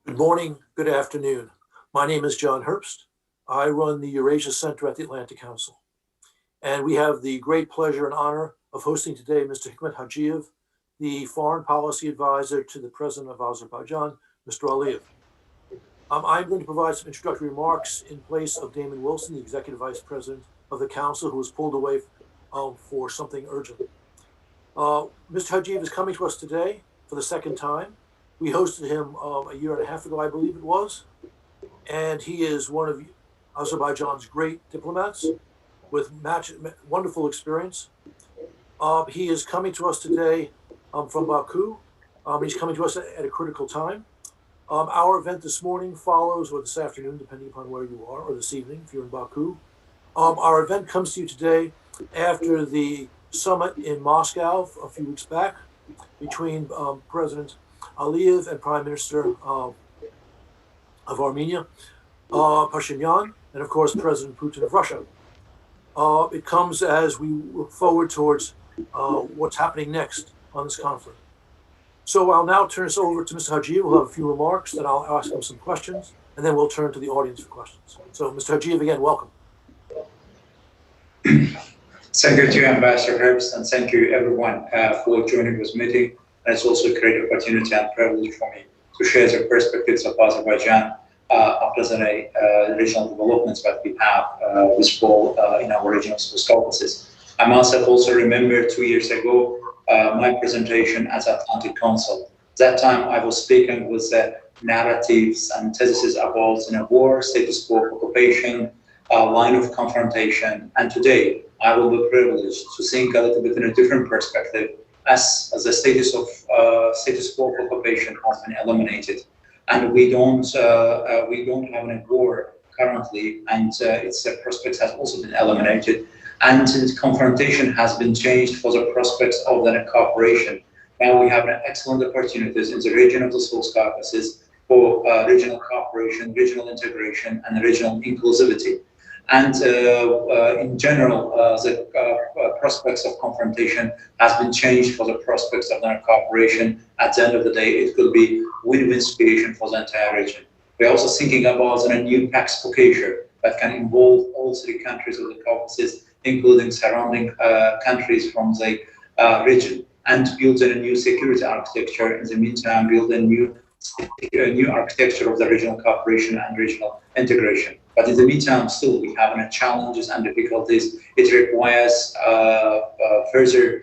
Good morning, good afternoon. My name is John Herbst. I run the Eurasia Center at the Atlantic Council. And we have the great pleasure and honor of hosting today Mr. Hikmet Hajiyev, the Foreign Policy Advisor to the President of Azerbaijan, Mr. Aliyev. I'm going to provide some introductory remarks in place of Damon Wilson, the Executive Vice President of the Council, who was pulled away for something urgent. Mr. Hajiyev is coming to us today for the second time. We hosted him a year and a half ago, I believe it was, and he is one of Azerbaijan's great diplomats with wonderful experience. He is coming to us today from Baku. He's coming to us at a critical time. Our event this morning follows, or this afternoon, depending upon where you are, or this evening if you're in Baku. Our event comes to you today after the summit in Moscow a few weeks back between President Aliyev and Prime Minister of Armenia, Pashinyan, and of course President Putin of Russia. It comes as we look forward towards what's happening next on this conflict. So I'll now turn this over to Mr. Hajiyev. We'll have a few remarks, then I'll ask him some questions, and then we'll turn to the audience for questions. So Mr. Hajiyev, again, welcome. Thank you to you, Ambassador Herbst, and thank you everyone for joining this meeting. And it's also a great opportunity and privilege for me to share the perspectives of Azerbaijan after the regional developments that we have this fall in our regional Caucasus. I must have also remembered 2 years ago my presentation at the Atlantic Council. That time I was speaking with the narratives and theses about war, status quo, occupation, line of confrontation. And today I will be privileged to think a little bit in a different perspective as the status quo occupation has been eliminated. And we don't have a war currently, and its prospects has also been eliminated. And confrontation has been changed for the prospects of the cooperation. Now we have excellent opportunities in the region of the South Caucasus for regional cooperation, regional integration, and regional inclusivity. And in general, the prospects of confrontation has been changed for the prospects of cooperation. At the end of the day, it could be win-win situation for the entire region. We're also thinking about a new Pax Caucasia that can involve all 3 countries of the Caucasus, including surrounding countries from the region, and build a new security architecture. In the meantime, build a new architecture of the regional cooperation and regional integration. But in the meantime, still we have challenges and difficulties. It requires further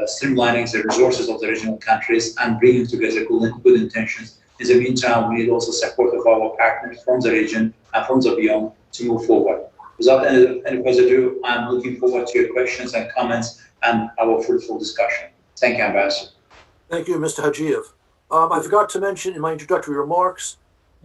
streamlining the resources of the regional countries and bringing together good intentions. In the meantime, we need also support of our partners from the region and from the beyond to move forward. Without any further ado, I'm looking forward to your questions and comments and our fruitful discussion. Thank you, Ambassador. Thank you, Mr. Hajiyev. I forgot to mention in my introductory remarks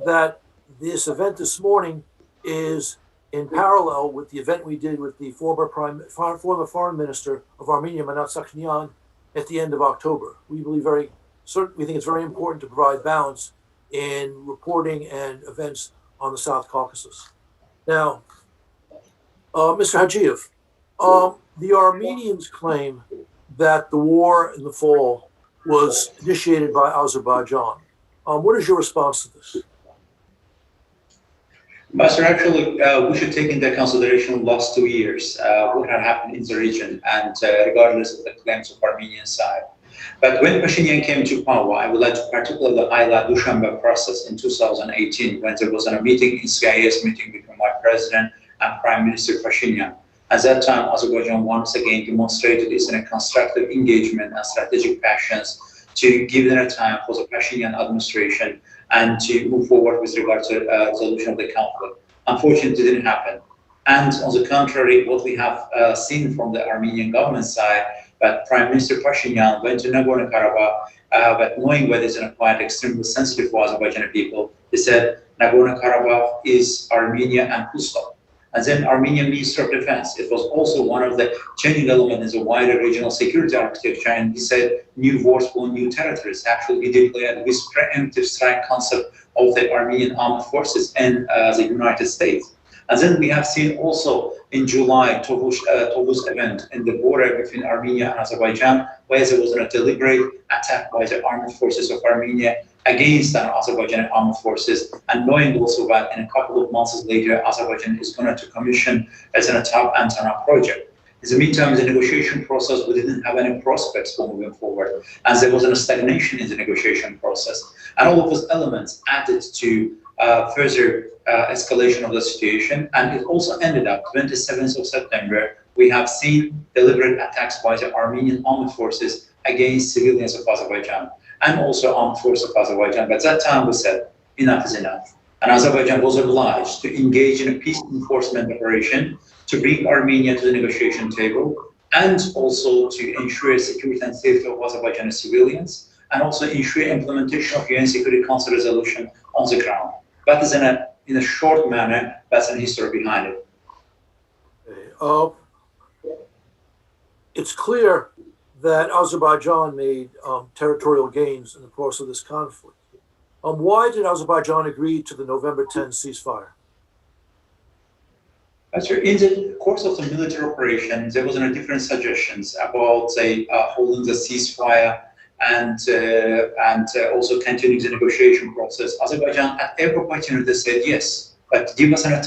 that this event this morning is in parallel with the event we did with the former Foreign Minister of Armenia, Pashinyan, at the end of October. We think it's very important to provide balance in reporting and events on the South Caucasus. Now, Mr. Hajiyev, the Armenians claim that the war in the fall was initiated by Azerbaijan. What is your response to this? Master, actually, we should take into consideration the last 2 years, what had happened in the region, and regardless of the claims of Armenian side. But when Pashinyan came to power, I would like to particularly highlight the Dushanbe process in 2018, when there was a meeting in CIS meeting between my president and Prime Minister Pashinyan. At that time, Azerbaijan once again demonstrated its constructive engagement and strategic passions to give them a time for the Pashinyan administration and to move forward with regard to solution of the conflict. Unfortunately, it didn't happen. And on the contrary, what we have seen from the Armenian government side, that Prime Minister Pashinyan went to Nagorno-Karabakh, but knowing that it's quite extremely sensitive for Azerbaijani people, he said Nagorno-Karabakh is Armenia and Pusto. And then Armenian Minister of Defense, it was also one of the changing elements in the wider regional security architecture. And he said new wars for new territories. Actually, he declared this preemptive strike concept of the Armenian armed forces in the United States. And then we have seen also in July, Tovuz event in the border between Armenia and Azerbaijan, where there was a deliberate attack by the armed forces of Armenia against Azerbaijani armed forces, and knowing also that in a couple of months later, Azerbaijan is going to commission as an top antenna project. In the meantime, the negotiation process, we didn't have any prospects for moving forward, and there was a stagnation in the negotiation process. And all of those elements added to further escalation of the situation, and it also ended up 27th of September. We have seen deliberate attacks by the Armenian armed forces against civilians of Azerbaijan and also armed forces of Azerbaijan. But at that time we said, enough is enough. And Azerbaijan was obliged to engage in a peace enforcement operation to bring Armenia to the negotiation table and also to ensure security and safety of Azerbaijani civilians and also ensure implementation of UN Security Council resolution on the ground. That is in a short manner, that's an history behind it. It's clear that Azerbaijan made territorial gains in the course of this conflict. Why did Azerbaijan agree to the November 10 ceasefire? In the course of the military operation, there was different suggestions about, say, holding the ceasefire and also continuing the negotiation process. Azerbaijan at every opportunity said yes, but give us a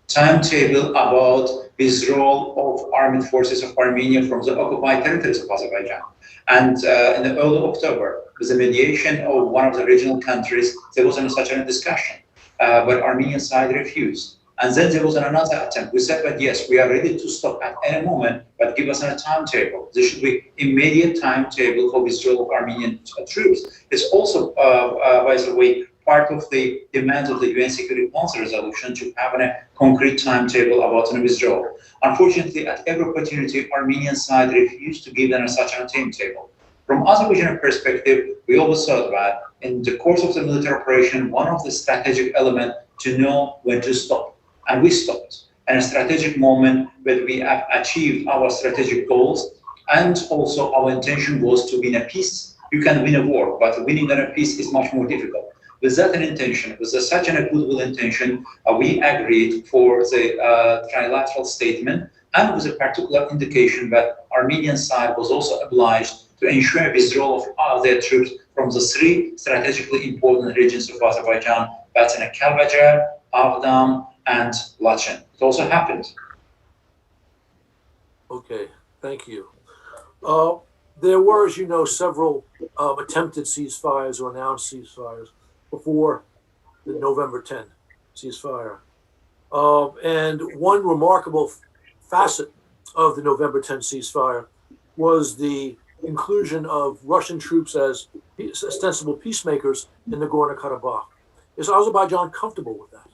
timetable about withdrawal of armed forces of Armenia from the occupied territories of Azerbaijan. And in the early October, with the mediation of one of the regional countries, there wasn't such a discussion, but Armenian side refused. And then there was another attempt. We said that yes, we are ready to stop at any moment, but give us a timetable. There should be immediate timetable for withdrawal of Armenian troops. It's also, by the way, part of the demands of the UN Security Council resolution to have a concrete timetable about withdrawal. Unfortunately, at every opportunity, Armenian side refused to give them such a timetable. From Azerbaijan perspective, we always thought that in the course of the military operation, one of the strategic elements to know when to stop. And we stopped. And a strategic moment where we have achieved our strategic goals, and also our intention was to win a peace. You can win a war, but winning a peace is much more difficult. With that intention, with such a goodwill intention, we agreed for the trilateral statement, and with a particular indication that Armenian side was also obliged to ensure withdrawal of their troops from the three strategically important regions of Azerbaijan, that's in Kalbajar, Avdam, and Lachen. It also happened. Okay, thank you. There were, as you know, several attempted ceasefires or announced ceasefires before the November 10 ceasefire. And one remarkable facet of the November 10 ceasefire was the inclusion of Russian troops as ostensible peacemakers in Nagorno-Karabakh. Is Azerbaijan comfortable with that?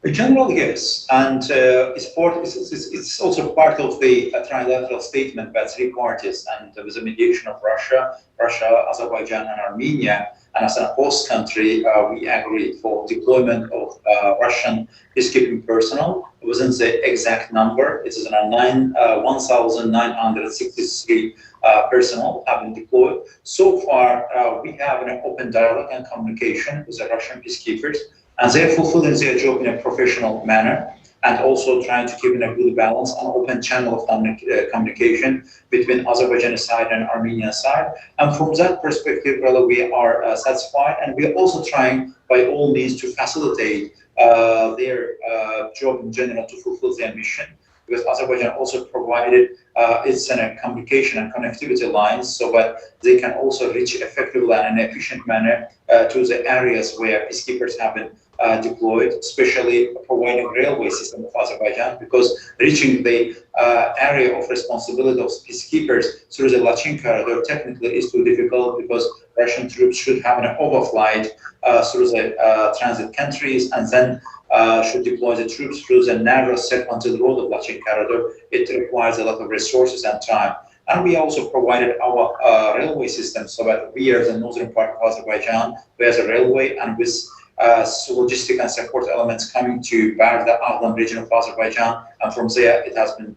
In general, yes, and it's also part of the trilateral statement by three parties, and there was a mediation of Russia, Azerbaijan, and Armenia. And as a host country, we agreed for deployment of Russian peacekeeping personnel. It wasn't the exact number. It is 1,963 personnel have been deployed. So far, we have an open dialogue and communication with the Russian peacekeepers, and they're fulfilling their job in a professional manner, and also trying to keep in a good balance and open channel of communication between Azerbaijani side and Armenian side. And from that perspective, really, we are satisfied, and we are also trying by all means to facilitate their job in general to fulfill their mission, because Azerbaijan also provided its communication and connectivity lines so that they can also reach effectively and in an efficient manner to the areas where peacekeepers have been deployed, especially providing railway system of Azerbaijan, because reaching the area of responsibility of peacekeepers through the Lachin corridor technically is too difficult, because Russian troops should have an overflight through the transit countries, and then should deploy the troops through the narrow serpentine road of Lachin corridor. It requires a lot of resources and time. And we also provided our railway system so that we are the northern part of Azerbaijan, there's a railway, and with logistic and support elements coming to Barda, Avdam region of Azerbaijan, and from there it has been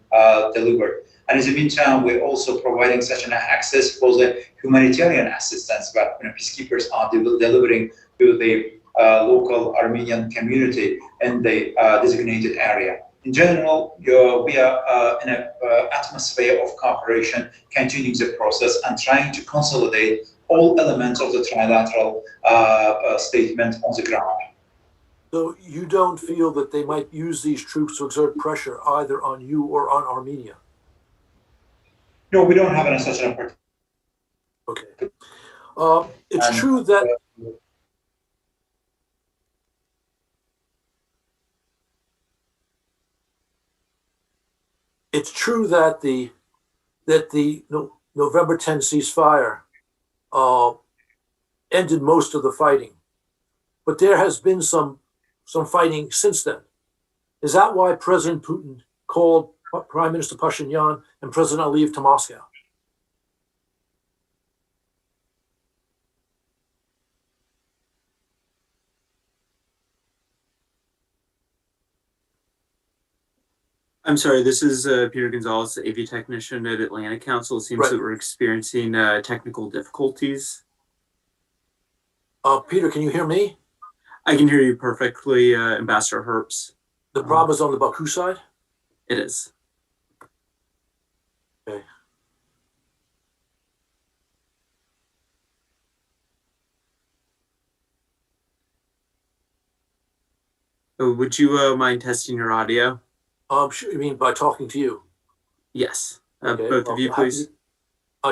delivered. And in the meantime, we're also providing such an access for the humanitarian assistance that peacekeepers are delivering to the local Armenian community in the designated area. In general, we are in an atmosphere of cooperation, continuing the process and trying to consolidate all elements of the trilateral statement on the ground. So you don't feel that they might use these troops to exert pressure either on you or on Armenia? No, we don't have any such an. Okay. It's true that the November 10 ceasefire ended most of the fighting, but there has been some fighting since then. Is that why President Putin called Prime Minister Pashinyan and President Aliyev to Moscow? I'm sorry, this is Peter Gonzalez, the AV technician at Atlantic Council. It seems Right. that we're experiencing technical difficulties. Peter, can you hear me? I can hear you perfectly, Ambassador Herbst. The problem is on the Baku side? It is. Okay. Would you mind testing your audio? Sure, you mean by talking to you? Yes. Okay, Both of you, please.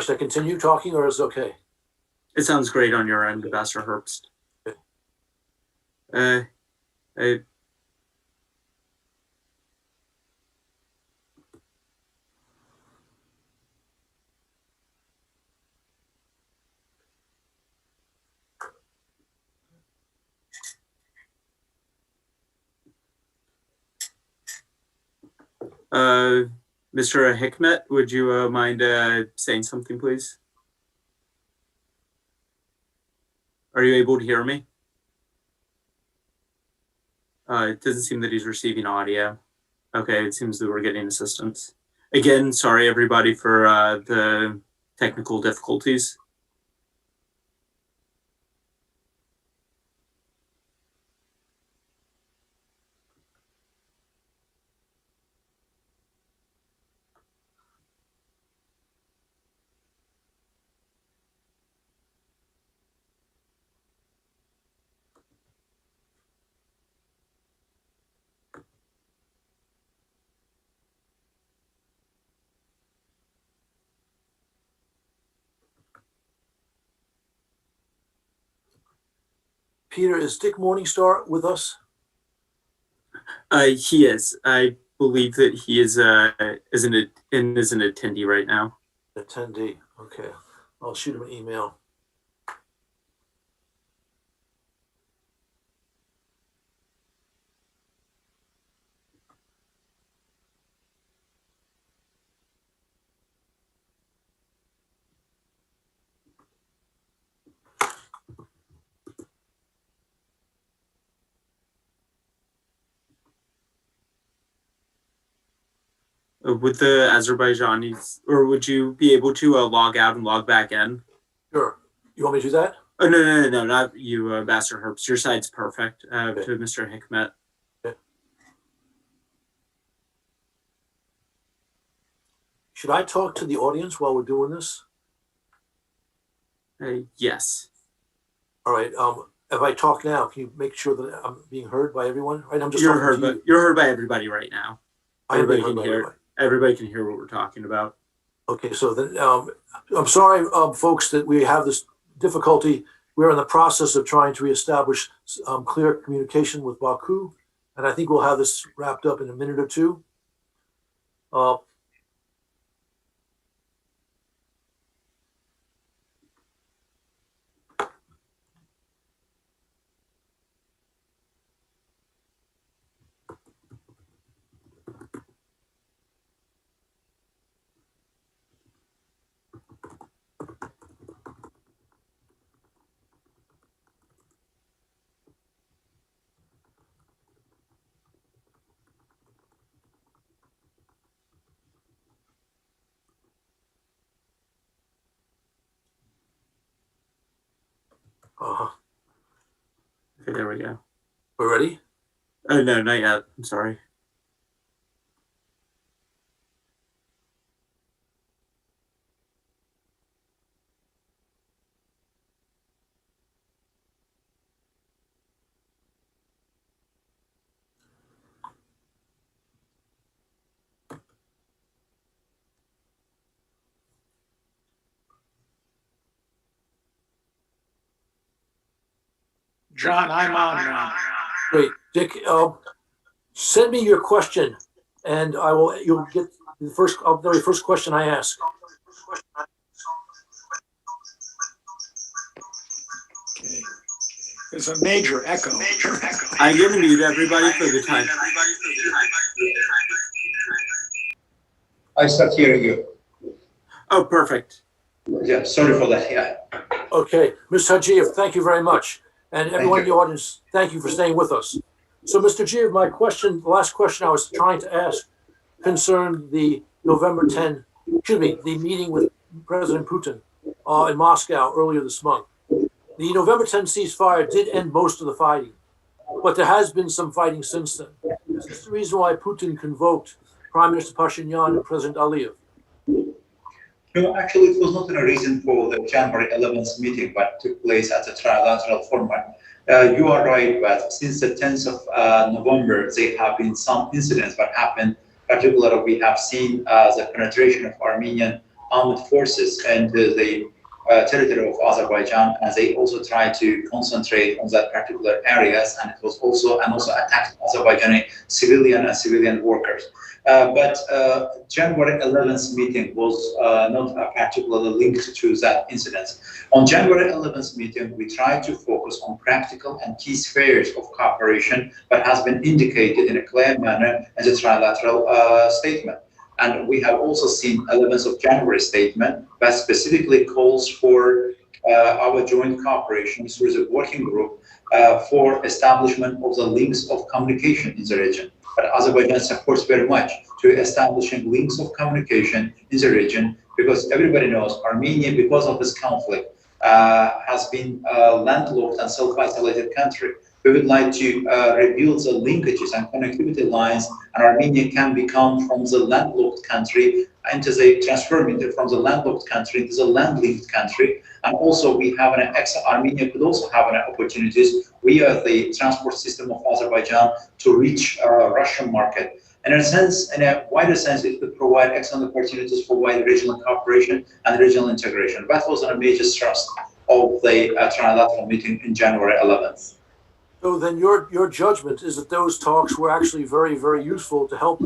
Should I continue talking or is it okay? It sounds great on your end, Ambassador Herbst. Okay. Mr. Hikmet, would you mind saying something, please? Are you able to hear me? It doesn't seem that he's receiving audio. Okay, it seems that we're getting assistance. Again, sorry everybody for the technical difficulties. Peter, is Dick Morningstar with us? He is. I believe that he is an attendee right now. Attendee. Okay. I'll shoot him an email. Would the Azerbaijanis, or would you be able to log out and log back in? Sure. You want me to do that? Oh, no, not you, Ambassador Herbst. Your side's perfect, Okay. to Mr. Hikmet. Should I talk to the audience while we're doing this? Yes. All right. If I talk now, can you make sure that I'm being heard by everyone? Right. I'm just You're talking heard, to you. you're heard by everybody right now. I am being Everybody heard by can hear. everybody. Everybody can hear what we're talking about. Okay, so then I'm sorry, folks, that we have this difficulty. We're in the process of trying to reestablish clear communication with Baku, and I think we'll have this wrapped up in a minute or two. Uh-huh. Okay, there we go. We're ready? Oh, no, not yet. I'm sorry. John, I'm on now. Great. Dick, send me your question and you'll get the very first question I ask. Okay. There's a major echo. I'm going to mute everybody for the time. I start hearing you. Oh, perfect. Yeah, sorry for that. Yeah. Okay, Ms. Hajiyev, thank you very much. And everyone in the you. audience, thank you for staying with us. So, Mr. Hajiyev, the last question I was trying to ask concerned the the meeting with President Putin in Moscow earlier this month. The November 10 ceasefire did end most of the fighting, but there has been some fighting since then. Is this the reason why Putin convoked Prime Minister Pashinyan and President Aliyev? No, actually, it was not a reason for the January 11th meeting, but took place at a trilateral format. You are right, but since the 10th of November, there have been some incidents that happened. Particularly, we have seen the penetration of Armenian armed forces and the territory of Azerbaijan, and they also tried to concentrate on that particular areas, and it was also attacked Azerbaijani civilian workers. But January 11th meeting was not particularly linked to that incident. On January 11th meeting, we tried to focus on practical and key spheres of cooperation that has been indicated in a clear manner as a trilateral statement. And we have also seen 11th of January statement that specifically calls for our joint cooperation through the working group for establishment of the links of communication in the region. But Azerbaijan supports very much to establishing links of communication in the region, because everybody knows Armenia, because of this conflict, has been a landlocked and self-isolated country. We would like to rebuild the linkages and connectivity lines, and Armenia can become from the landlocked country into from the landlocked country into the land-linked country. And also we have Armenia could also have opportunities via the transport system of Azerbaijan to reach Russian market. And in a wider sense, it could provide excellent opportunities for wider regional cooperation and regional integration. That was a major thrust of the trilateral meeting in January 11th. So then your judgment is that those talks were actually very, very useful to help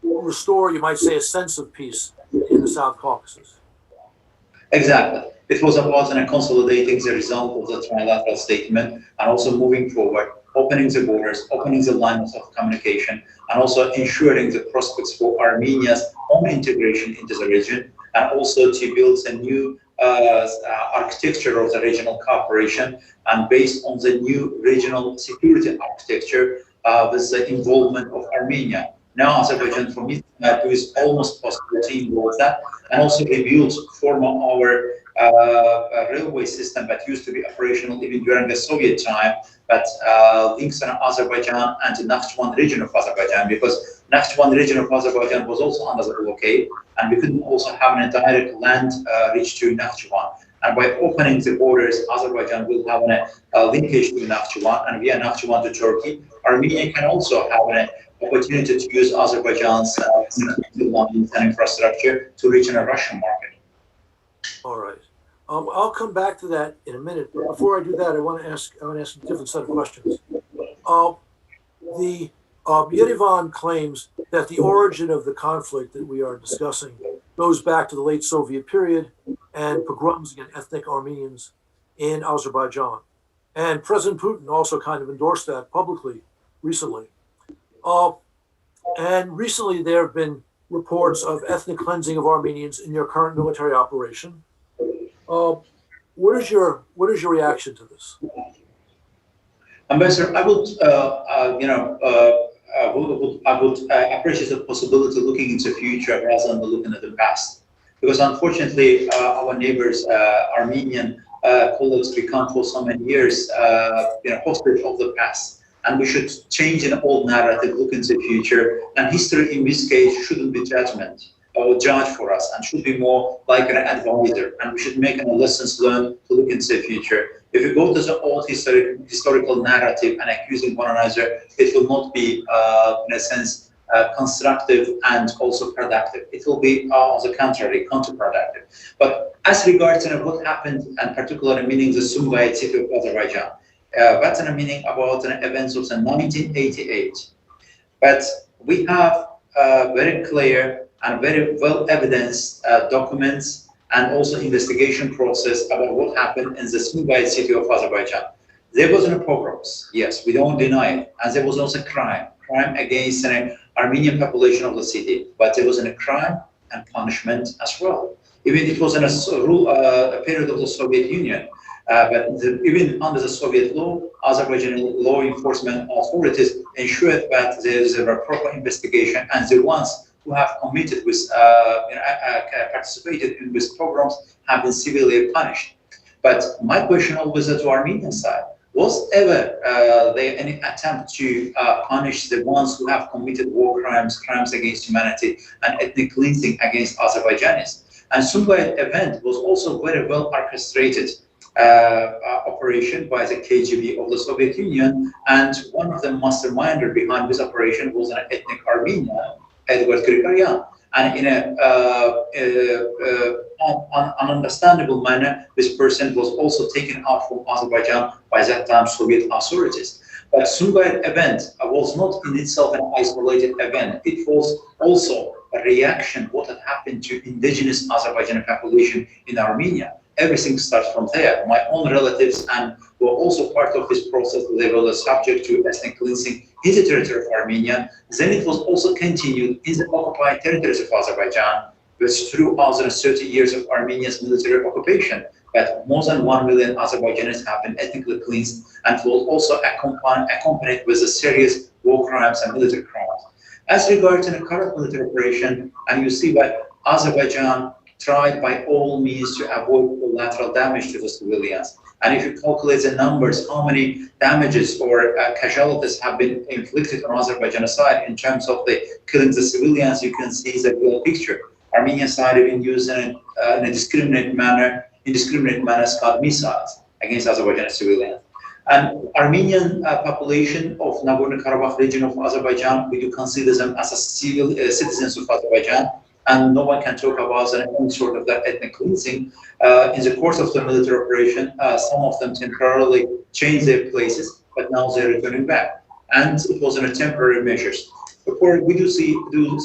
restore, you might say, a sense of peace in the South Caucasus. Exactly. It was about consolidating the result of the trilateral statement and also moving forward, opening the borders, opening the lines of communication, and also ensuring the prospects for Armenia's own integration into the region, and also to build a new architecture of the regional cooperation, and based on the new regional security architecture with the involvement of Armenia. Now Azerbaijan, for me, it is almost possible to involve that, and also rebuild our railway system that used to be operational even during the Soviet time, that links Azerbaijan and the Nakhchivan region of Azerbaijan, because Nakhchivan region of Azerbaijan was also under the blockade, and we couldn't also have a direct land reach to Nakhchivan. And by opening the borders, Azerbaijan will have a linkage to Nakhchivan, and via Nakhchivan to Turkey. Armenia can also have an opportunity to use Azerbaijan's lines and infrastructure to reach a Russian market. All right. I'll come back to that in a minute. But before I do that, I want to ask a different set of questions. Yerevan claims that the origin of the conflict that we are discussing goes back to the late Soviet period and pogroms against ethnic Armenians in Azerbaijan. And President Putin also kind of endorsed that publicly recently. And recently there have been reports of ethnic cleansing of Armenians in your current military operation. What is your reaction to this? Ambassador, I would appreciate the possibility of looking into the future rather than looking at the past, because unfortunately our neighbors, Armenian colleagues, become for so many years hostage of the past, and we should change an old narrative, look into the future. And history in this case shouldn't be judgment or judge for us, and should be more like an advisor, and we should make lessons learned to look into the future. If we go to the old historical narrative and accusing one another, it will not be, in a sense, constructive and also productive. It will be, on the contrary, counterproductive. But as regards what happened, and particularly meaning the Sumgait city of Azerbaijan, That's the meaning about the events of the 1988. But we have very clear and very well evidenced documents and also investigation process about what happened in the Suvite city of Azerbaijan. There was no pogroms, yes, we don't deny it, and there was also crime against the Armenian population of the city, but there was a crime and punishment as well. Even it was in a period of the Soviet Union, but even under the Soviet law, Azerbaijani law enforcement authorities ensured that there is a proper investigation, and the ones who have committed with, participated in these programs have been severely punished. But my question always to Armenian side, was ever there any attempt to punish the ones who have committed war crimes, crimes against humanity, and ethnic cleansing against Azerbaijanis? And Suvite event was also very well orchestrated operation by the KGB of the Soviet Union, and one of the masterminder behind this operation was an ethnic Armenian, Edward Grigoryan. And in an understandable manner, this person was also taken out from Azerbaijan by that time Soviet authorities. But Suvite event was not in itself an isolated event. It was also a reaction what had happened to indigenous Azerbaijani population in Armenia. Everything starts from there. My own relatives and were also part of this process. They were subject to ethnic cleansing in the territory of Armenia. Then it was also continued in the occupied territories of Azerbaijan, which throughout the 30 years of Armenia's military occupation, that more than 1 million Azerbaijanis have been ethnically cleansed, and was also accompanied with a serious war crimes and military crimes. As regards to the current military operation, and you see that Azerbaijan tried by all means to avoid collateral damage to the civilians. And if you calculate the numbers, how many damages or casualties have been inflicted on Azerbaijan side in terms of the killing the civilians, you can see the real picture. Armenian side have been using in a indiscriminate manner Scud missiles against Azerbaijani civilians. And Armenian population of Nagorno-Karabakh region of Azerbaijan, we do consider them as a civil citizens of Azerbaijan, and no one can talk about any sort of that ethnic cleansing. In the course of the military operation, some of them temporarily changed their places, but now they're returning back. And it was in a temporary measures. Therefore, we do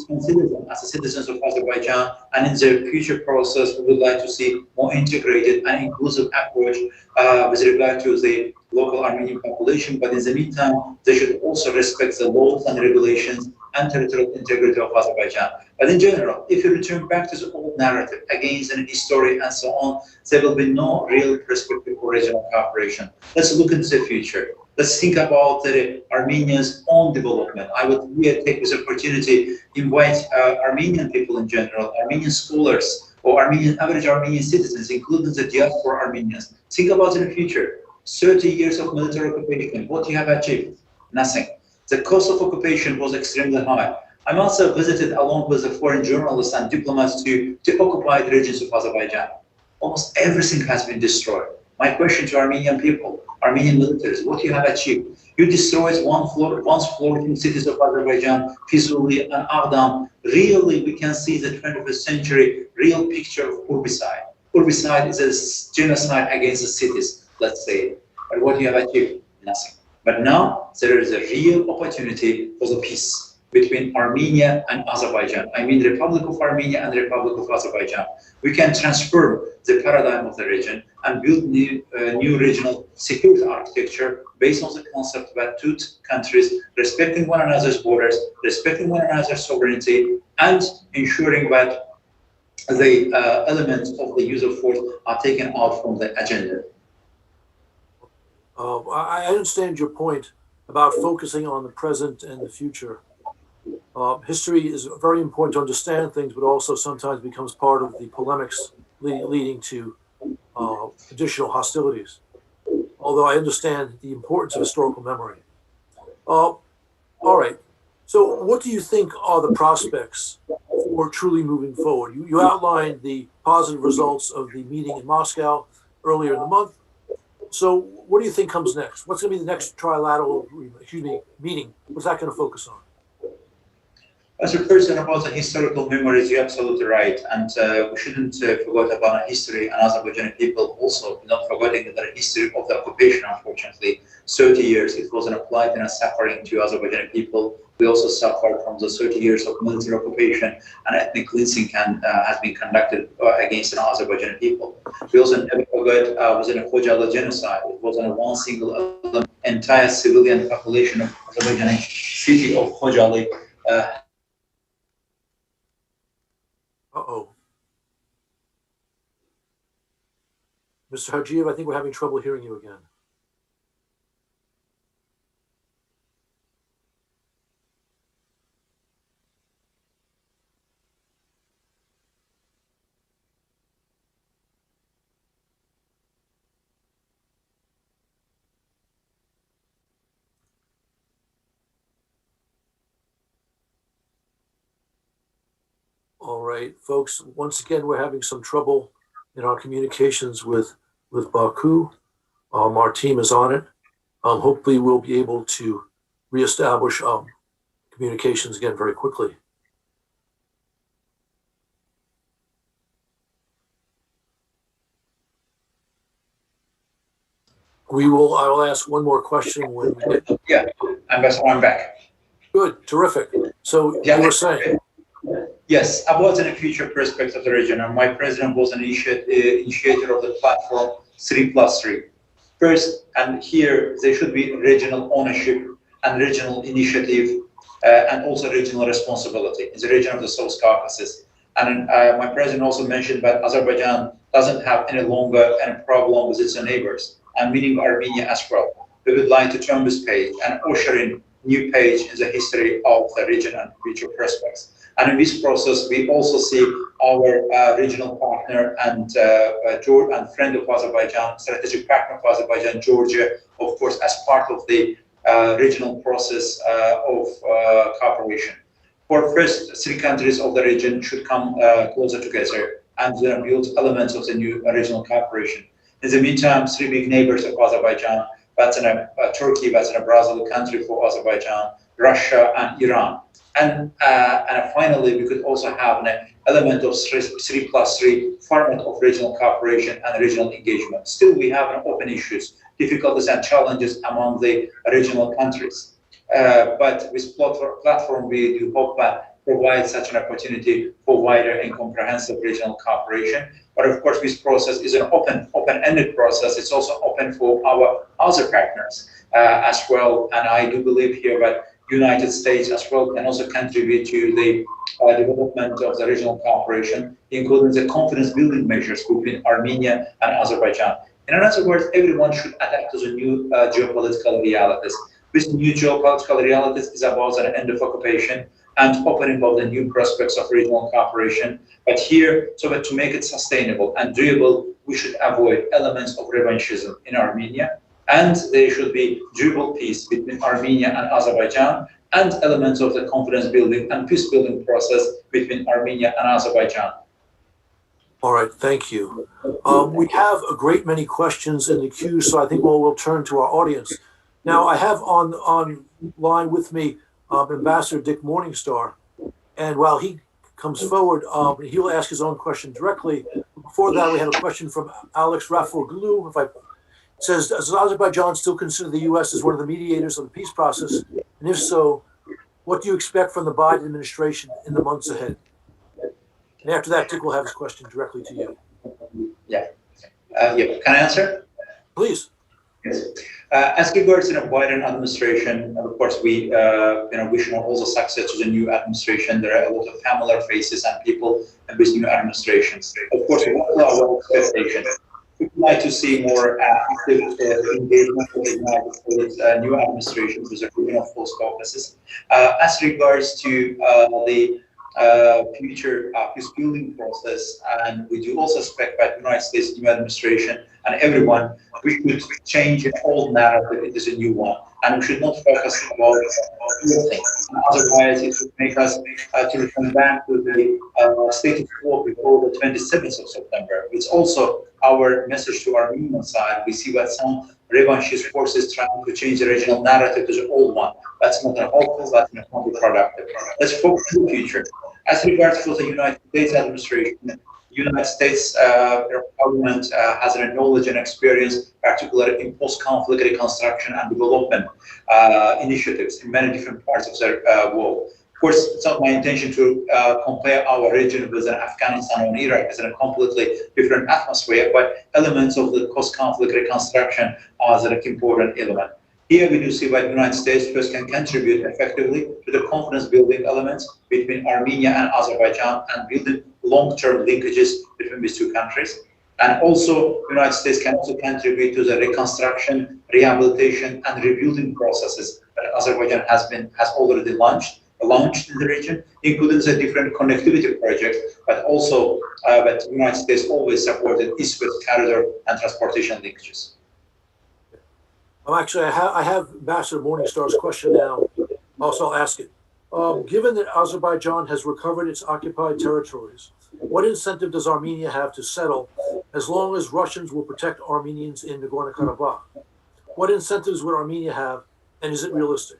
consider them as citizens of Azerbaijan, and in the future process, we would like to see more integrated and inclusive approach with regard to the local Armenian population. But in the meantime, they should also respect the laws and regulations and territorial integrity of Azerbaijan. But in general, if you return back to the old narrative against an history and so on, there will be no real perspective for regional cooperation. Let's look into the future. Let's think about Armenia's own development. I would really take this opportunity to invite Armenian people in general, Armenian scholars, or average Armenian citizens, including the diaspora Armenians. Think about in the future. 30 years of military occupation, what you have achieved? Nothing. The cost of occupation was extremely high. I'm also visited along with the foreign journalists and diplomats to occupied regions of Azerbaijan. Almost everything has been destroyed. My question to Armenian people, Armenian militaries, what you have achieved? You destroyed once flourishing cities of Azerbaijan peacefully and Agdam. Really, we can see the 21st century real picture of urbicide. Urbicide is a genocide against the cities, let's say. But what you have achieved? Nothing. But now there is a real opportunity for the peace between Armenia and Azerbaijan. I mean, the Republic of Armenia and the Republic of Azerbaijan. We can transform the paradigm of the region and build new regional security architecture based on the concept that two countries respecting one another's borders, respecting one another's sovereignty, and ensuring that the elements of the use of force are taken out from the agenda. I understand your point about focusing on the present and the future. History is very important to understand things, but also sometimes becomes part of the polemics leading to additional hostilities. Although I understand the importance of historical memory. All right. So what do you think are the prospects for truly moving forward? You outlined the positive results of the meeting in Moscow earlier in the month. So what do you think comes next? What's going to be the next trilateral meeting? What's that going to focus on? As a person about the historical memories, you're absolutely right. And we shouldn't forget about history and Azerbaijani people also, not forgetting the history of the occupation, unfortunately. 30 years, it was an applied and a suffering to Azerbaijani people. We also suffered from the 30 years of military occupation and ethnic cleansing has been conducted against the Azerbaijani people. We also never forget within a Khojaly genocide. It was on one single entire civilian population of Azerbaijani city of Khojaly. Uh-oh. Mr. Hajiyev, I think we're having trouble hearing you again. All right, folks, once again, we're having some trouble in our communications with Baku. Our team is on it. Hopefully we'll be able to reestablish communications again very quickly. I will ask one more question when we get. Yeah, Ambassador, I'm back. Good, terrific. So Yeah, you were saying. Yes, about the future prospects of the region, and my president was an initiator of the platform 3+3. First, and here there should be regional ownership and regional initiative and also regional responsibility in the region of the South Caucasus. And my president also mentioned that Azerbaijan doesn't have any longer any problem with its neighbors, and meaning Armenia as well. We would like to turn this page and usher in new page in the history of the region and future prospects. And in this process, we also see our regional partner and friend of Azerbaijan, strategic partner of Azerbaijan, Georgia, of course, as part of the regional process of cooperation. For first, three countries of the region should come closer together and build elements of the new regional cooperation. In the meantime, three big neighbors of Azerbaijan, that's in Turkey, that's in a Brazil country for Azerbaijan, Russia, and Iran. And finally, we could also have an element of 3+3 format of regional cooperation and regional engagement. Still, we have open issues, difficulties and challenges among the regional countries. But with platform, we do hope provide such an opportunity for wider and comprehensive regional cooperation. But of course, this process is an open-ended process. It's also open for our other partners as well. And I do believe here that United States as well can also contribute to the development of the regional cooperation, including the confidence building measures between Armenia and Azerbaijan. In other words, everyone should adapt to the new geopolitical realities. This new geopolitical realities is about the end of occupation and opening of the new prospects of regional cooperation. But here, so that to make it sustainable and doable, we should avoid elements of revanchism in Armenia, and there should be durable peace between Armenia and Azerbaijan, and elements of the confidence building and peace building process between Armenia and Azerbaijan. All right, thank you. We have a great many questions in the queue, so I think we'll turn to our audience. Now, I have on line with me Ambassador Dick Morningstar, and while he comes forward, he'll ask his own question directly. Before that, we have a question from Alex Rafoglou. It says, does Azerbaijan still consider the U.S. as one of the mediators of the peace process? And if so, what do you expect from the Biden administration in the months ahead? And after that, Dick will have his question directly to you. Yeah. Can I answer? Please. Yes. As regards to the Biden administration, of course, we wish him all the success to the new administration. There are a lot of familiar faces and people in this new administration. Of course, what are our expectations? We would like to see more active engagement with the United States new administration with the region of South Caucasus. As regards to the future peace building process, and we do also expect that the United States new administration and everyone, we should change an old narrative into a new one, and we should not focus about new things. Otherwise, it would make us to return back to the status quo before the 27th of September. It's also our message to our Armenian side. We see that some revanchist forces trying to change the regional narrative to the old one, That's not helpful, that's not counterproductive. Let's focus on the future. As regards to the United States administration, United States government has a knowledge and experience, particularly in post-conflict reconstruction and development initiatives in many different parts of the world. Of course, it's not my intention to compare our region with Afghanistan or Iraq as a completely different atmosphere, but elements of the post-conflict reconstruction are an important element. Here we do see that the United States first can contribute effectively to the confidence-building elements between Armenia and Azerbaijan and building long-term linkages between these two countries. And also, the United States can also contribute to the reconstruction, rehabilitation, and rebuilding processes that Azerbaijan has already launched in the region, including the different connectivity projects, but also that the United States always supported east-west corridor and transportation linkages. Actually, I have Ambassador Morningstar's question now. Also, I'll ask it. Given that Azerbaijan has recovered its occupied territories, what incentive does Armenia have to settle as long as Russians will protect Armenians in Nagorno-Karabakh? What incentives would Armenia have, and is it realistic?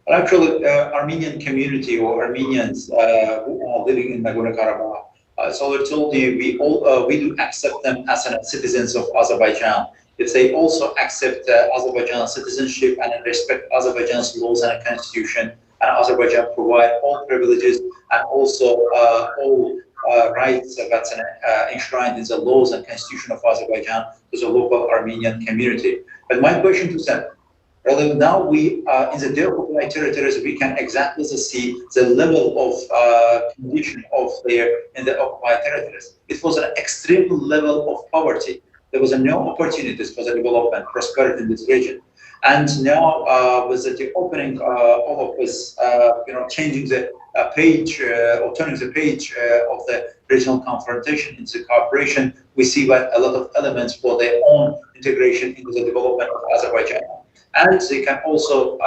Well, actually, Armenian community or Armenians who are living in Nagorno-Karabakh, so I told you, we do accept them as citizens of Azerbaijan. If they also accept Azerbaijan's citizenship and respect Azerbaijan's laws and constitution, and Azerbaijan provide all privileges and also all rights that's enshrined in the laws and constitution of Azerbaijan to the local Armenian community. But my question to them, well, now we in the deoccupied territories, we can exactly see the level of condition of in the occupied territories. It was an extreme level of poverty. There was no opportunities for the development, prosperity in this region. And now with the opening all of this, changing the page or turning the page of the regional confrontation into cooperation, we see that a lot of elements for their own integration into the development of Azerbaijan. And they can also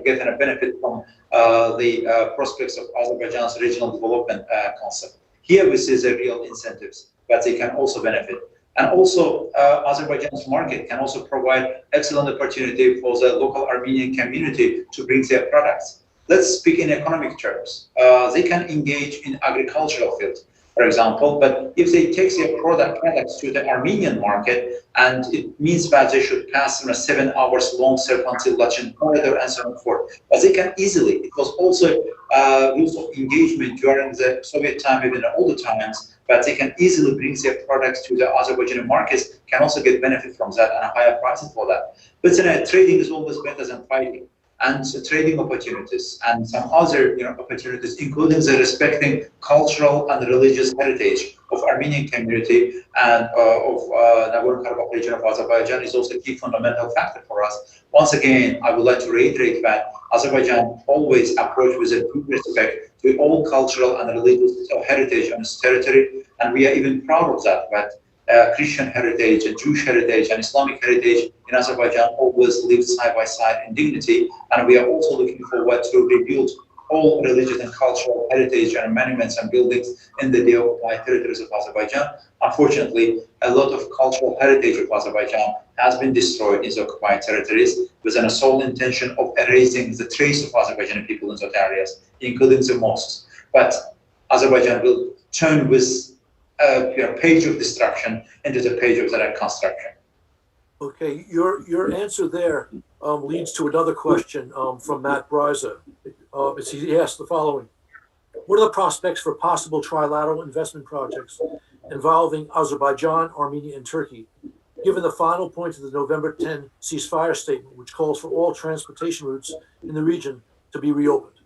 get a benefit from the prospects of Azerbaijan's regional development concept. Here we see the real incentives, but they can also benefit. And also, Azerbaijan's market can also provide excellent opportunity for the local Armenian community to bring their products. Let's speak in economic terms. They can engage in agricultural field, for example, but if they take their products to the Armenian market, and it means that they should pass a 7 hours long circumambulation corridor and so forth. But they can easily, it was also rules of engagement during the Soviet time, even in older times, but they can easily bring their products to the Azerbaijani markets, can also get benefit from that and a higher prices for that. But trading is always better than fighting. And trading opportunities and some other opportunities, including the respecting cultural and religious heritage of Armenian community and of Nagorno-Karabakh region of Azerbaijan is also a key fundamental factor for us. Once again, I would like to reiterate that Azerbaijan always approach with a due respect to all cultural and religious heritage on its territory, and we are even proud of that. Christian heritage, and Jewish heritage, and Islamic heritage in Azerbaijan always lived side by side in dignity, and we are also looking forward to rebuild all religious and cultural heritage and monuments and buildings in the deoccupied territories of Azerbaijan. Unfortunately, a lot of cultural heritage of Azerbaijan has been destroyed in the occupied territories with an sole intention of erasing the trace of Azerbaijani people in those areas, including the mosques. But Azerbaijan will turn with page of destruction into the page of the reconstruction. Okay, your answer there leads to another question from Matt Bryza. He asked the following: what are the prospects for possible trilateral investment projects involving Azerbaijan, Armenia, and Turkey, given the final point of the November 10 ceasefire statement, which calls for all transportation routes in the region to be reopened?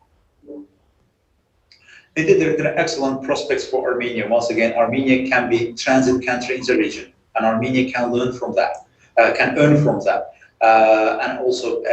Indeed, there are excellent prospects for Armenia. Once again, Armenia can be a transit country in the region, and Armenia can learn from that, can earn from that, and also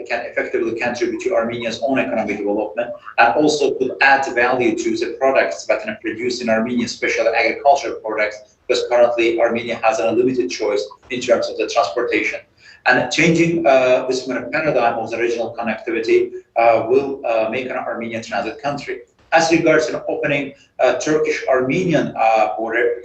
can effectively contribute to Armenia's own economic development, and also could add value to the products that are produced in Armenia, especially agricultural products, because currently Armenia has a limited choice in terms of the transportation. And changing this paradigm of the regional connectivity will make an Armenian transit country. As regards to opening Turkish-Armenian border,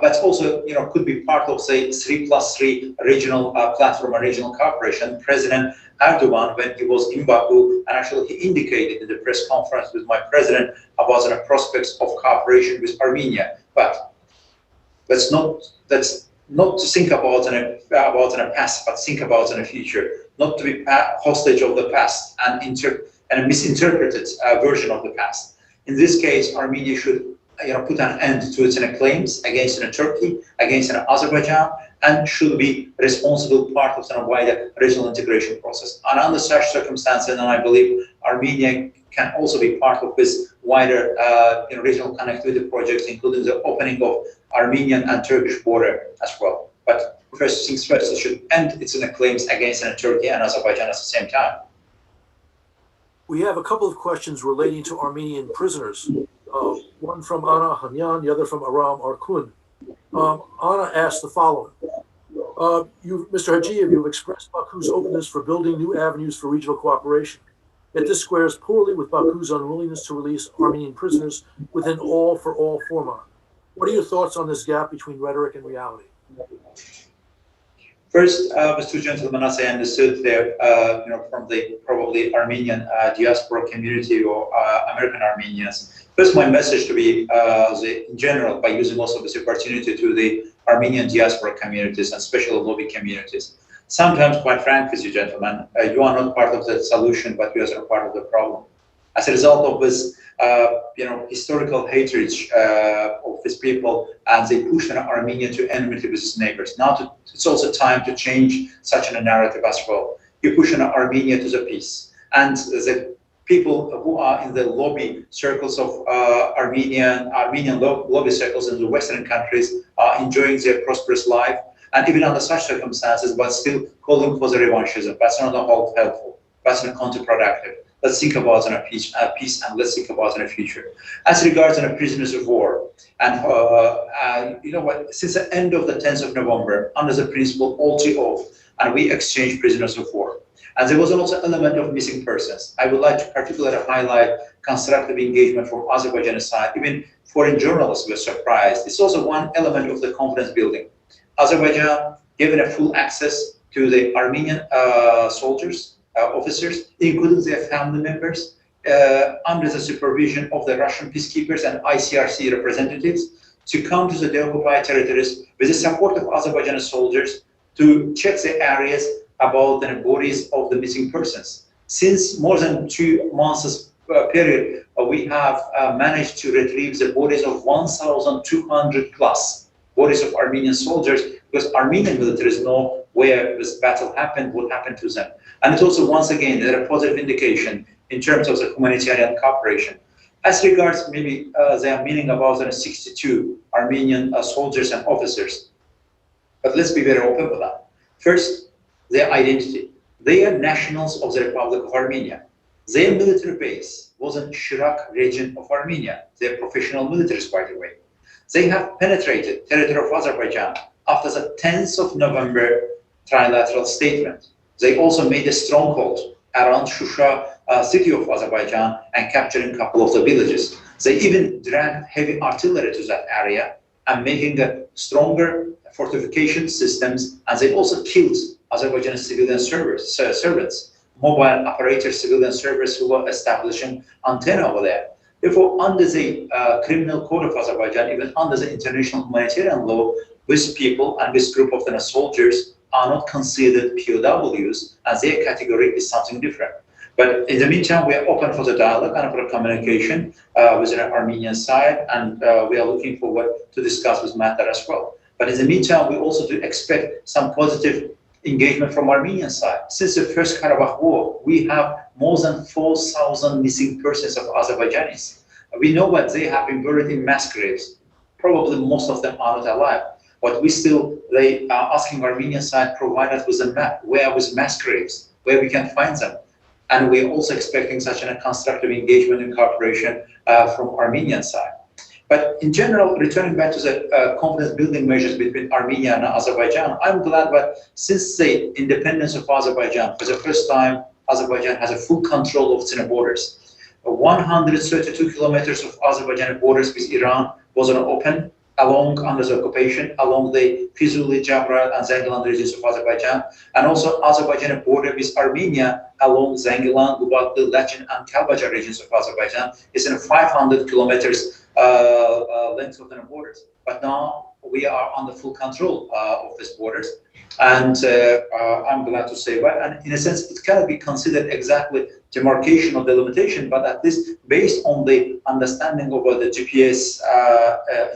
but also, could be part of, say, 3+3 regional platform and regional cooperation. President Erdogan, when he was in Baku, and actually he indicated in the press conference with my president about the prospects of cooperation with Armenia. But that's not to think about in a past, but think about in the future. Not to be hostage of the past and a misinterpreted version of the past. In this case, Armenia should put an end to its claims against Turkey, against Azerbaijan, and should be responsible part of the wider regional integration process. And under such circumstances, and I believe Armenia can also be part of this wider regional connectivity projects, including the opening of Armenian and Turkish border as well. But first things first, it should end its claims against Turkey and Azerbaijan at the same time. We have a couple of questions relating to Armenian prisoners. One from Anna Hanyan, the other from Aram Arkun. Anna asked the following. Mr. Hajiyev, you've expressed Baku's openness for building new avenues for regional cooperation. Yet this squares poorly with Baku's unwillingness to release Armenian prisoners within all-for-all format. What are your thoughts on this gap between rhetoric and reality? First, with two gentlemen, as I understood, they're from the probably Armenian diaspora community or American Armenians. First, my message to be in general, by using also this opportunity to the Armenian diaspora communities and special lobby communities. Sometimes, quite frankly, you gentlemen, you are not part of the solution, but you are part of the problem. As a result of this, historical hatred of these people, and they push Armenia to enmity with its neighbors. Now, it's also time to change such a narrative as well. You push Armenia to the peace, and the people who are in the lobby circles of Armenian lobby circles in the Western countries are enjoying their prosperous life, and even under such circumstances, but still calling for the revanchism. That's not helpful. That's not counterproductive. Let's think about peace, and let's think about the future. As regards prisoners of war, and since the end of the 10th of November, under the principle all to all, and we exchanged prisoners of war. And there was also an element of missing persons. I would like to particularly highlight constructive engagement from Azerbaijan's side. Even foreign journalists were surprised. It's also one element of the confidence building. Azerbaijan given a full access to the Armenian soldiers, officers, including their family members, under the supervision of the Russian peacekeepers and ICRC representatives, to come to the deoccupied territories with the support of Azerbaijan soldiers to check the areas about the bodies of the missing persons. Since more than 2 months period, we have managed to retrieve the bodies of 1,200 plus bodies of Armenian soldiers, because Armenian militaries know where this battle happened, what happened to them. And it's also, once again, a positive indication in terms of the humanitarian cooperation. As regards maybe their meaning about the 62 Armenian soldiers and officers, but let's be very open with that. First, their identity. They are nationals of the Republic of Armenia. Their military base was in Shirak region of Armenia. They're professional militaries, by the way. They have penetrated territory of Azerbaijan after the 10th of November trilateral statement. They also made a stronghold around Shusha city of Azerbaijan and capturing a couple of the villages. They even dragged heavy artillery to that area and making stronger fortification systems, and they also killed Azerbaijan civilian servants, mobile operator civilian servers who were establishing antenna over there. Therefore, under the criminal code of Azerbaijan, even under the international humanitarian law, this people and this group of soldiers are not considered POWs, and their category is something different. But in the meantime, we are open for the dialogue and for communication with the Armenian side, and we are looking forward to discuss this matter as well. But in the meantime, we also do expect some positive engagement from Armenian side. Since the first Karabakh war, we have more than 4,000 missing persons of Azerbaijanis. We know that they have been buried in mass graves. Probably most of them are not alive. But they are asking Armenian side provide us with a map, where with mass graves, where we can find them. And we're also expecting such a constructive engagement and cooperation from Armenian side. But in general, returning back to the confidence building measures between Armenia and Azerbaijan, I'm glad that since the independence of Azerbaijan, for the first time, Azerbaijan has a full control of its borders. 132 kilometers of Azerbaijan borders with Iran was open. under the occupation, along the Fizuli, Jabra, and Zangilan regions of Azerbaijan, and also Azerbaijan border with Armenia along Zangilan, Gubatlı, Lachen, and Kalbajar regions of Azerbaijan. It's in 500 kilometers length of the borders. But now we are under full control of these borders. And I'm glad to say, well, and in a sense, it cannot be considered exactly demarcation or delimitation, but at least based on the understanding of the GPS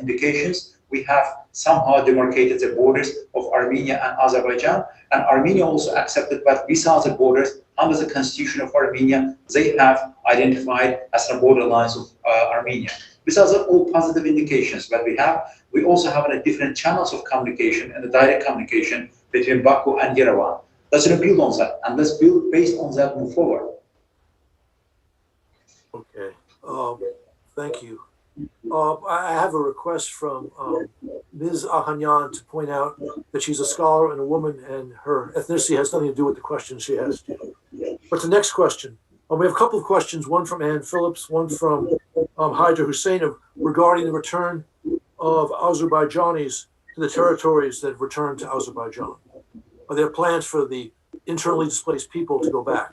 indications, we have somehow demarcated the borders of Armenia and Azerbaijan. And Armenia also accepted that without the borders, under the constitution of Armenia, they have identified as the borderlines of Armenia. Besides all positive indications that we have, we also have different channels of communication and the direct communication between Baku and Yerevan. Let's build on that, and let's build based on that, move forward. Okay, thank you. I have a request from Ms. Ahanyan to point out that she's a scholar and a woman, and her ethnicity has nothing to do with the question she asked you. But the next question, we have a couple of questions, one from Ann Phillips, one from Haidar Husseinov, regarding the return of Azerbaijanis to the territories that have returned to Azerbaijan. Are there plans for the internally displaced people to go back?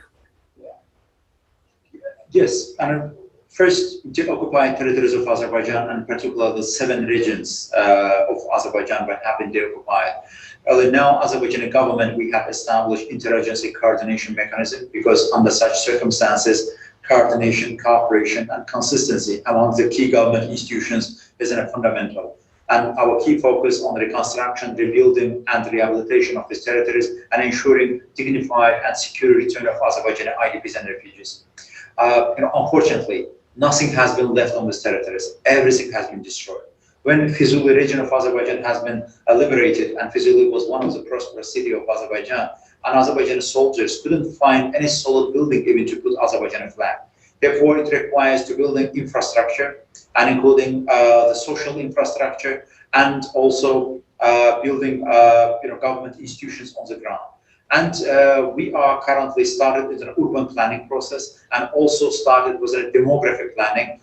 Yes, and first, the occupied territories of Azerbaijan, and particularly the 7 regions of Azerbaijan that have been deoccupied. Now, Azerbaijani government, we have established interagency coordination mechanism, because under such circumstances, coordination, cooperation, and consistency among the key government institutions is fundamental. And our key focus on reconstruction, rebuilding, and rehabilitation of these territories, and ensuring dignified and secure return of Azerbaijani IDPs and refugees. Unfortunately, nothing has been left on these territories. Everything has been destroyed. When Fizuli region of Azerbaijan has been liberated, and Fizuli was one of the prosperous cities of Azerbaijan, and Azerbaijani soldiers couldn't find any solid building even to put Azerbaijani flag. Therefore, it requires to building infrastructure, and including the social infrastructure, and also building government institutions on the ground. And we are currently started with an urban planning process, and also started with a demographic planning,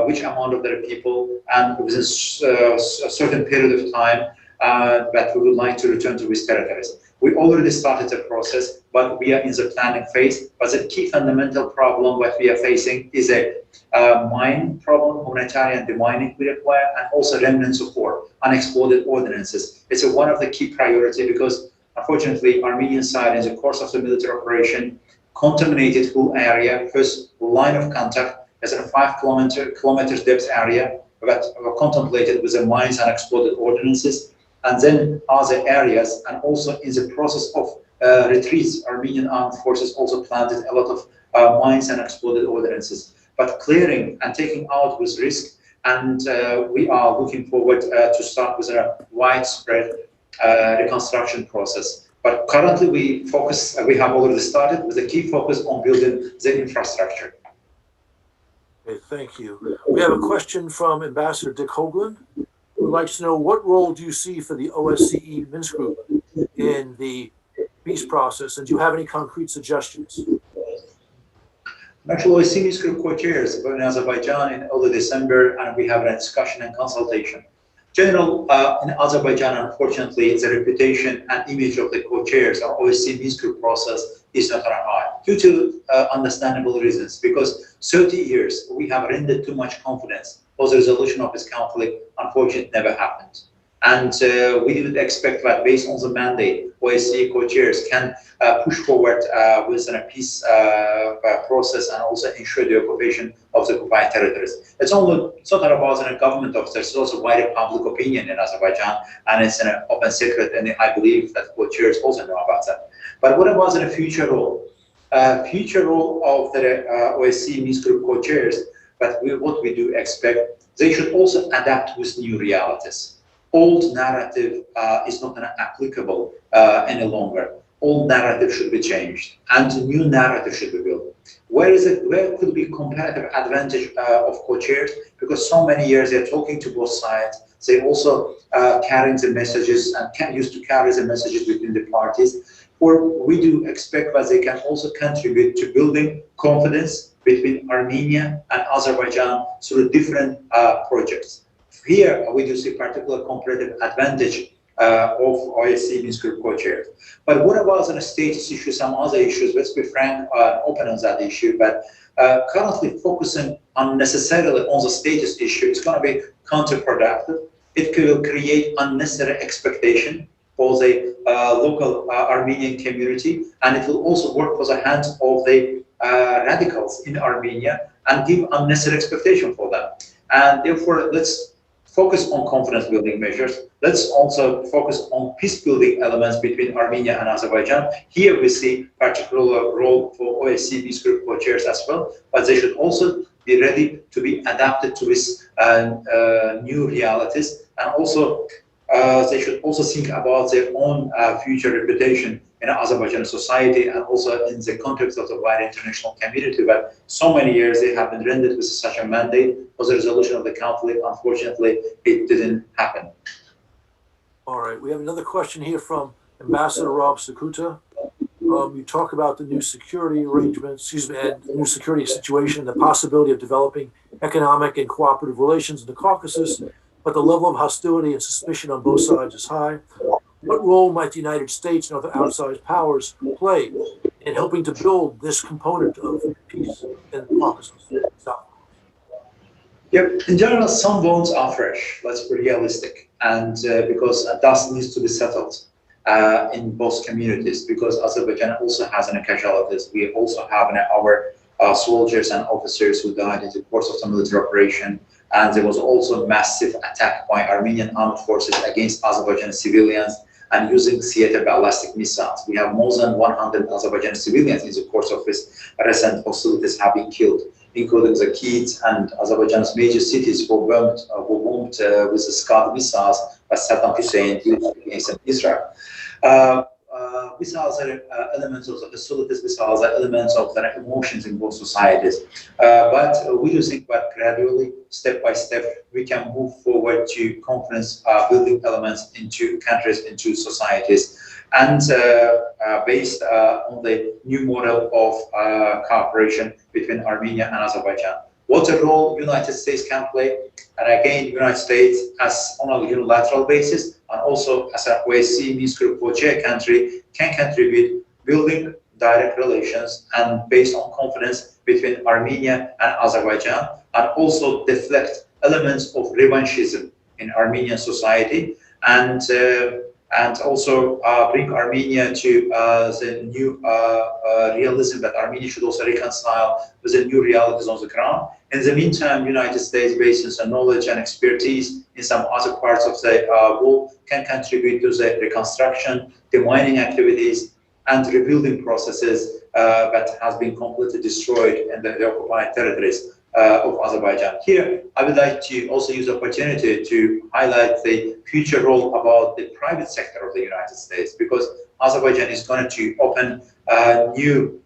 which amount of the people, and within a certain period of time that we would like to return to these territories. We already started the process, but we are in the planning phase. But the key fundamental problem that we are facing is a mine problem, humanitarian demining we require, and also remnants of war, unexploded ordinances. It's one of the key priorities, because unfortunately, Armenian side, in the course of the military operation, contaminated whole area. First line of contact is a 5 kilometers depth area that were contemplated with the mines and exploded ordinances, and then other areas, and also in the process of retreats, Armenian armed forces also planted a lot of mines and exploded ordinances. But clearing and taking out with risk, and we are looking forward to start with a widespread reconstruction process. But currently we have already started with a key focus on building the infrastructure. Okay, thank you. We have a question from Ambassador Dick Hoagland, who would like to know, what role do you see for the OSCE Minsk Group in the peace process, and do you have any concrete suggestions? Actually, OSCE Minsk Group co-chairs in Azerbaijan in early December, and we have a discussion and consultation. General, in Azerbaijan, unfortunately, the reputation and image of the co-chairs of OSCE Minsk Group process is not high, due to understandable reasons, because 30 years we have rendered too much confidence for the resolution of this conflict. Unfortunately, it never happened. And we didn't expect that based on the mandate, OSCE co-chairs can push forward with a peace process, and also ensure the occupation of the occupied territories. It's not about the government officers, it's also wider public opinion in Azerbaijan, and it's an open secret, and I believe that co-chairs also know about that. But what about the future role? Future role of the OSCE Minsk Group co-chairs, but what we do expect, they should also adapt with new realities. Old narrative is not applicable any longer. Old narrative should be changed, and new narrative should be built. Where could be comparative advantage of co-chairs? Because so many years they're talking to both sides. They also carrying the messages and used to carry the messages between the parties. Or we do expect that they can also contribute to building confidence between Armenia and Azerbaijan through different projects. here we do see particular comparative advantage of OSCE Minsk Group co-chairs. But what about on a status issue, some other issues? Let's be frank and open on that issue. But currently focusing unnecessarily on the status issue is going to be counterproductive. It will create unnecessary expectation for the local Armenian community, and it will also work for the hands of the radicals in Armenia and give unnecessary expectation for them. And therefore, let's focus on confidence building measures. Let's also focus on peace building elements between Armenia and Azerbaijan. Here we see particular role for OSCE Minsk Group co-chairs as well, but they should also be ready to be adapted to this new realities, and also they should also think about their own future reputation in Azerbaijan society and also in the context of the wider international community. But so many years they have been rendered with such a mandate for the resolution of the conflict. Unfortunately, it didn't happen. All right, we have another question here from Ambassador Rob Sakuta. You talk about the new security arrangements, and the new security situation, the possibility of developing economic and cooperative relations in the Caucasus, but the level of hostility and suspicion on both sides is high. What role might the United States and other outside powers play in helping to build this component of peace in the Caucasus? Yep. In general, some wounds are fresh. Let's be realistic, and because dust needs to be settled in both communities, because Azerbaijan also has any casualties. We also have our soldiers and officers who died in the course of the military operation, and there was also massive attack by Armenian armed forces against Azerbaijani civilians and using theater ballistic missiles. We have more than 100 Azerbaijani civilians in the course of this recent hostilities have been killed, including the kids, and Azerbaijan's major cities were bombed with the Scud missiles by Saddam Hussein against Israel. Missiles are elements of the hostilities, missiles are elements of the emotions in both societies. But we do think that gradually, step by step, we can move forward to confidence building elements into countries, into societies. And based on the new model of cooperation between Armenia and Azerbaijan. What a role United States can play, and again, United States as on a unilateral basis, and also as a OSCE Minsk Group co-chair country, can contribute building direct relations and based on confidence between Armenia and Azerbaijan, and also deflect elements of revanchism in Armenian society, and also bring Armenia to the new realism that Armenia should also reconcile with the new realities on the ground. In the meantime, United States, based on some knowledge and expertise in some other parts of the world, can contribute to the reconstruction, the mining activities, and rebuilding processes that has been completely destroyed in the occupied territories of Azerbaijan. Here, I would like to also use the opportunity to highlight the future role about the private sector of the United States, because Azerbaijan is going to open new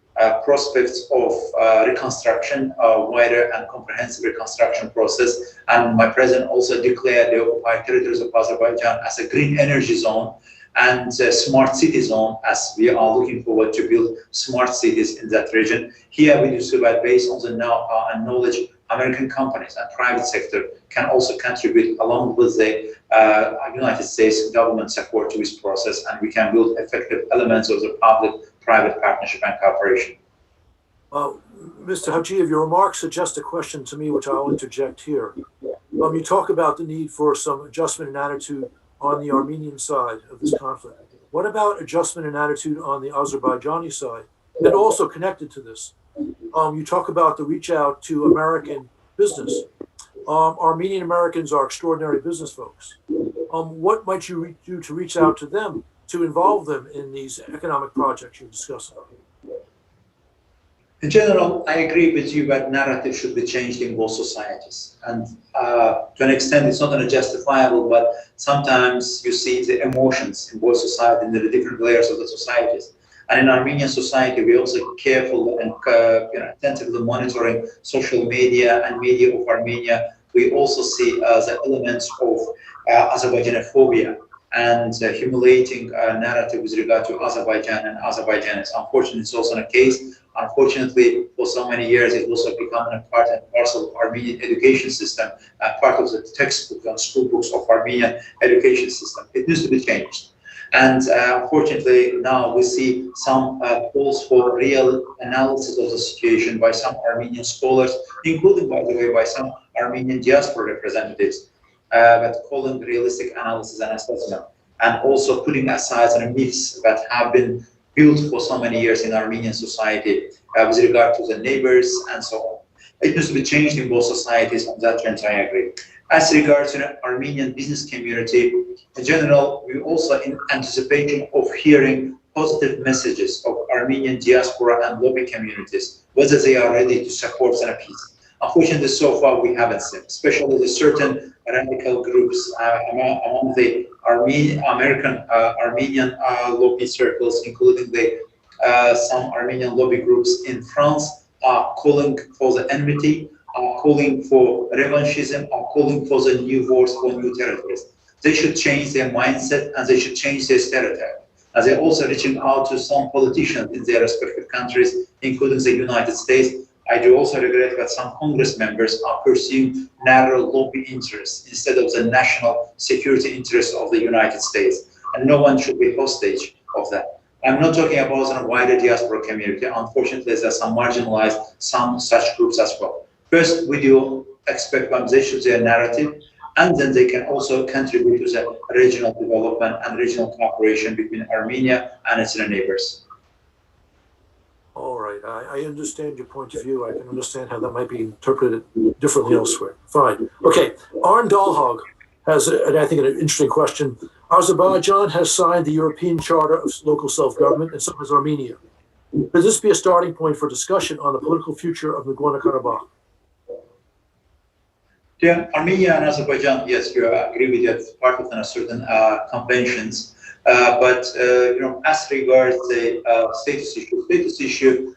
prospects of reconstruction, wider and comprehensive reconstruction process. And my president also declared the occupied territories of Azerbaijan as a green energy zone and a smart city zone, as we are looking forward to build smart cities in that region. Here we do see that based on the know-how and knowledge, American companies and private sector can also contribute along with the United States government support to this process, and we can build effective elements of the public-private partnership and cooperation. Mr. Hajiyev, your remarks suggest a question to me, which I'll interject here. You talk about the need for some adjustment in attitude on the Armenian side of this conflict. What about adjustment in attitude on the Azerbaijani side? And also connected to this, you talk about the reach out to American business. Armenian Americans are extraordinary business folks. What might you do to reach out to them, to involve them in these economic projects you're discussing? In general, I agree with you that narrative should be changed in both societies. And to an extent, it's not unjustifiable, but sometimes you see the emotions in both societies, in the different layers of the societies. And in Armenian society, we're also careful and attentively monitoring social media and media of Armenia. We also see the elements of Azerbaijanophobia. and humiliating narrative with regard to Azerbaijan and Azerbaijanis. Unfortunately, it's also the case. Unfortunately, for so many years, it also become a part and parcel of Armenian education system, part of the textbook and school books of Armenian education system. It needs to be changed. And unfortunately, now we see some calls for real analysis of the situation by some Armenian scholars, including, by the way, by some Armenian diaspora representatives, but calling realistic analysis and assessment, and also putting aside the myths that have been built for so many years in Armenian society with regard to the neighbors and so on. It needs to be changed in both societies. On that terms, I agree. As regards to the Armenian business community, in general, we also in anticipation of hearing positive messages of Armenian diaspora and lobby communities, whether they are ready to support the peace. Unfortunately, so far we haven't seen, especially the certain radical groups among the Armenian lobby circles, including some Armenian lobby groups in France, are calling for the enmity, are calling for revanchism, are calling for the new wars for new territories. They should change their mindset and they should change their stereotype. And they're also reaching out to some politicians in their respective countries, including the United States. I do also regret that some Congress members are pursuing narrow lobby interests instead of the national security interests of the United States. And no one should be hostage of that. I'm not talking about a wider diaspora community. Unfortunately, there are some marginalized, some such groups as well. First, we do expect them, they should their narrative, and then they can also contribute to the regional development and regional cooperation between Armenia and its neighbors. All right, I understand your point of view. I can understand how that might be interpreted differently elsewhere. Fine. Okay, Arn Dalhog has, I think, an interesting question. Azerbaijan has signed the European Charter of Local Self-Government, and so has Armenia. Could this be a starting point for discussion on the political future of Nagorno-Karabakh? Yeah, Armenia and Azerbaijan, yes, you agree with that, part of certain conventions. But as regards the status issue,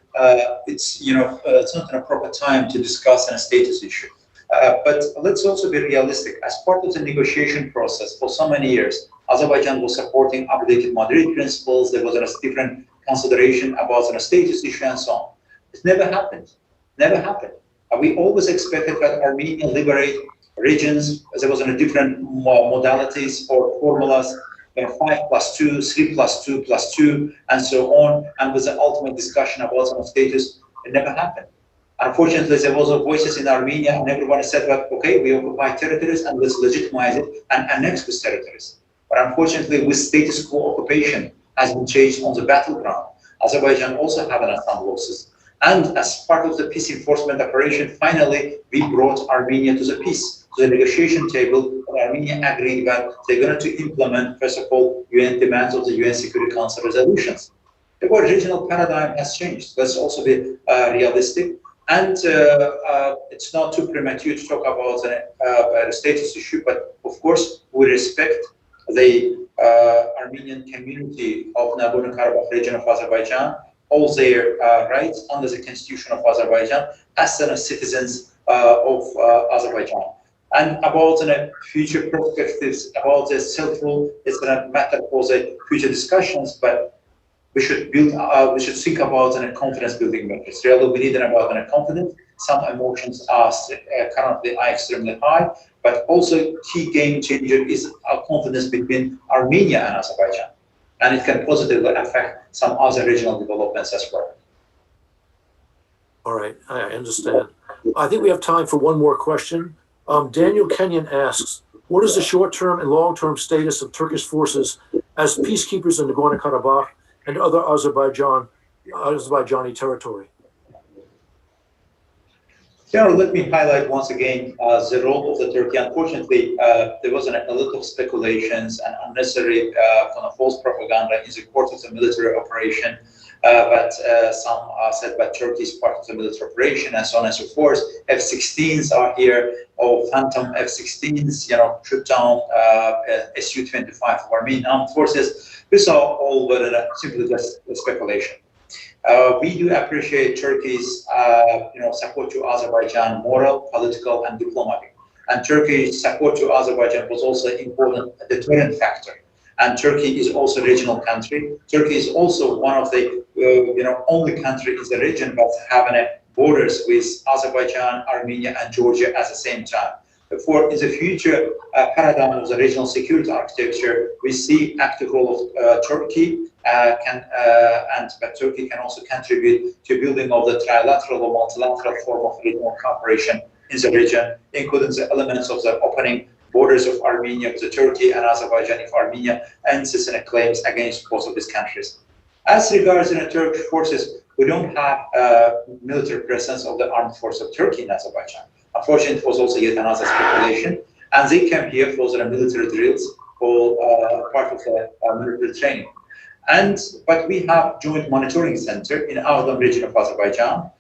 it's it's not an appropriate time to discuss a status issue. But let's also be realistic. As part of the negotiation process for so many years, Azerbaijan was supporting updated Madrid principles. There was a different consideration about the status issue and so on. It never happened. Never happened. We always expected that Armenia liberate regions. There was different modalities or formulas. 5+2, 3+2+2, and so on, and with the ultimate discussion about some status, it never happened. Unfortunately, there was voices in Armenia, and everyone said that, okay, we occupy territories and let's legitimize it and annex these territories. But unfortunately, with status quo occupation has been changed on the battleground. Azerbaijan also had some losses. And as part of the peace enforcement operation, finally, we brought Armenia to the peace, to the negotiation table. Armenia agreed that they're going to implement, first of all, UN demands of the UN Security Council resolutions. The regional paradigm has changed. Let's also be realistic. And it's not too premature to talk about the status issue, but of course, we respect the Armenian community of Nagorno-Karabakh region of Azerbaijan, all their rights under the constitution of Azerbaijan as citizens of Azerbaijan. And about the future perspectives, about the self-rule, it's a matter for the future discussions, but we should build, we should think about confidence building measures. Really, we need about confidence. Some emotions are currently extremely high, but also key game changer is our confidence between Armenia and Azerbaijan. And it can positively affect some other regional developments as well. All right, I understand. I think we have time for one more question. Daniel Kenyon asks, what is the short-term and long-term status of Turkish forces as peacekeepers in Nagorno-Karabakh and other Azerbaijani territory? Yeah, let me highlight once again the role of the Turkey. Unfortunately, there was a lot of speculations and unnecessary false propaganda in support of the military operation. But some said that Turkey is part of the military operation and so on and so forth. F-16s are here, or Phantom F-16s, shoot down Su-25 of Armenian armed forces. These are all simply just speculation. We do appreciate Turkey's support to Azerbaijan, moral, political, and diplomatic. And Turkey's support to Azerbaijan was also an important deterrent factor. and Turkey is also a regional country. Turkey is also one of the only country in the region that having borders with Azerbaijan, Armenia, and Georgia at the same time. Therefore, in the future paradigm of the regional security architecture, we see active role of Turkey, but Turkey can also contribute to building of the trilateral or multilateral form of regional cooperation in the region, including the elements of the opening borders of Armenia with Turkey and Azerbaijan if Armenia insists in claims against both of these countries. As regards the Turkish forces, we don't have a military presence of the armed force of Turkey in Azerbaijan. Unfortunately, it was also yet another speculation, and they came here for the military drills, or part of the military training. But we have joint monitoring center in our region of Azerbaijan,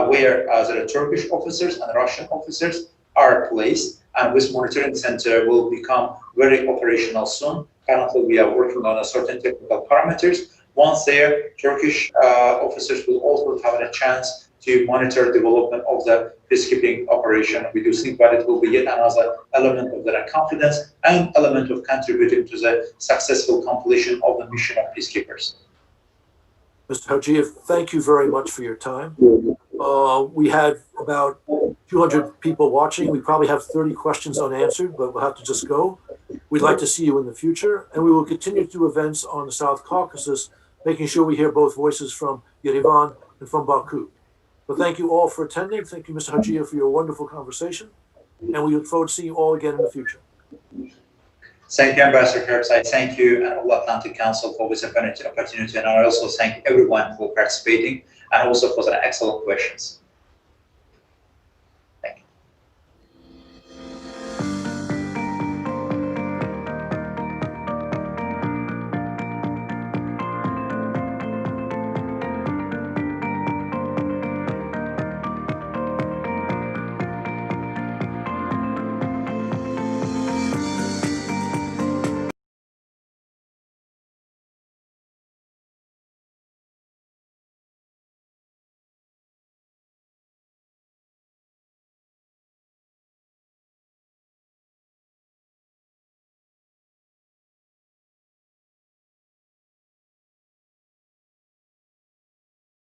where the Turkish officers and Russian officers are placed, and this monitoring center will become very operational soon. Currently, we are working on certain technical parameters. Once there, Turkish officers will also have a chance to monitor development of the peacekeeping operation. We do think that it will be yet another element of their confidence and element of contributing to the successful completion of the mission of peacekeepers. Mr. Hajiyev, thank you very much for your time. We had about 200 people watching. We probably have 30 questions unanswered, but we'll have to just go. We'd like to see you in the future, and we will continue to do events on the South Caucasus, making sure we hear both voices from Yerevan and from Baku. But thank you all for attending. Thank you, Mr. Hajiyev, for your wonderful conversation, and we look forward to seeing you all again in the future. Thank you, Ambassador Herbst. I thank you and all Atlantic Council for this opportunity, and I also thank everyone for participating and also for the excellent questions.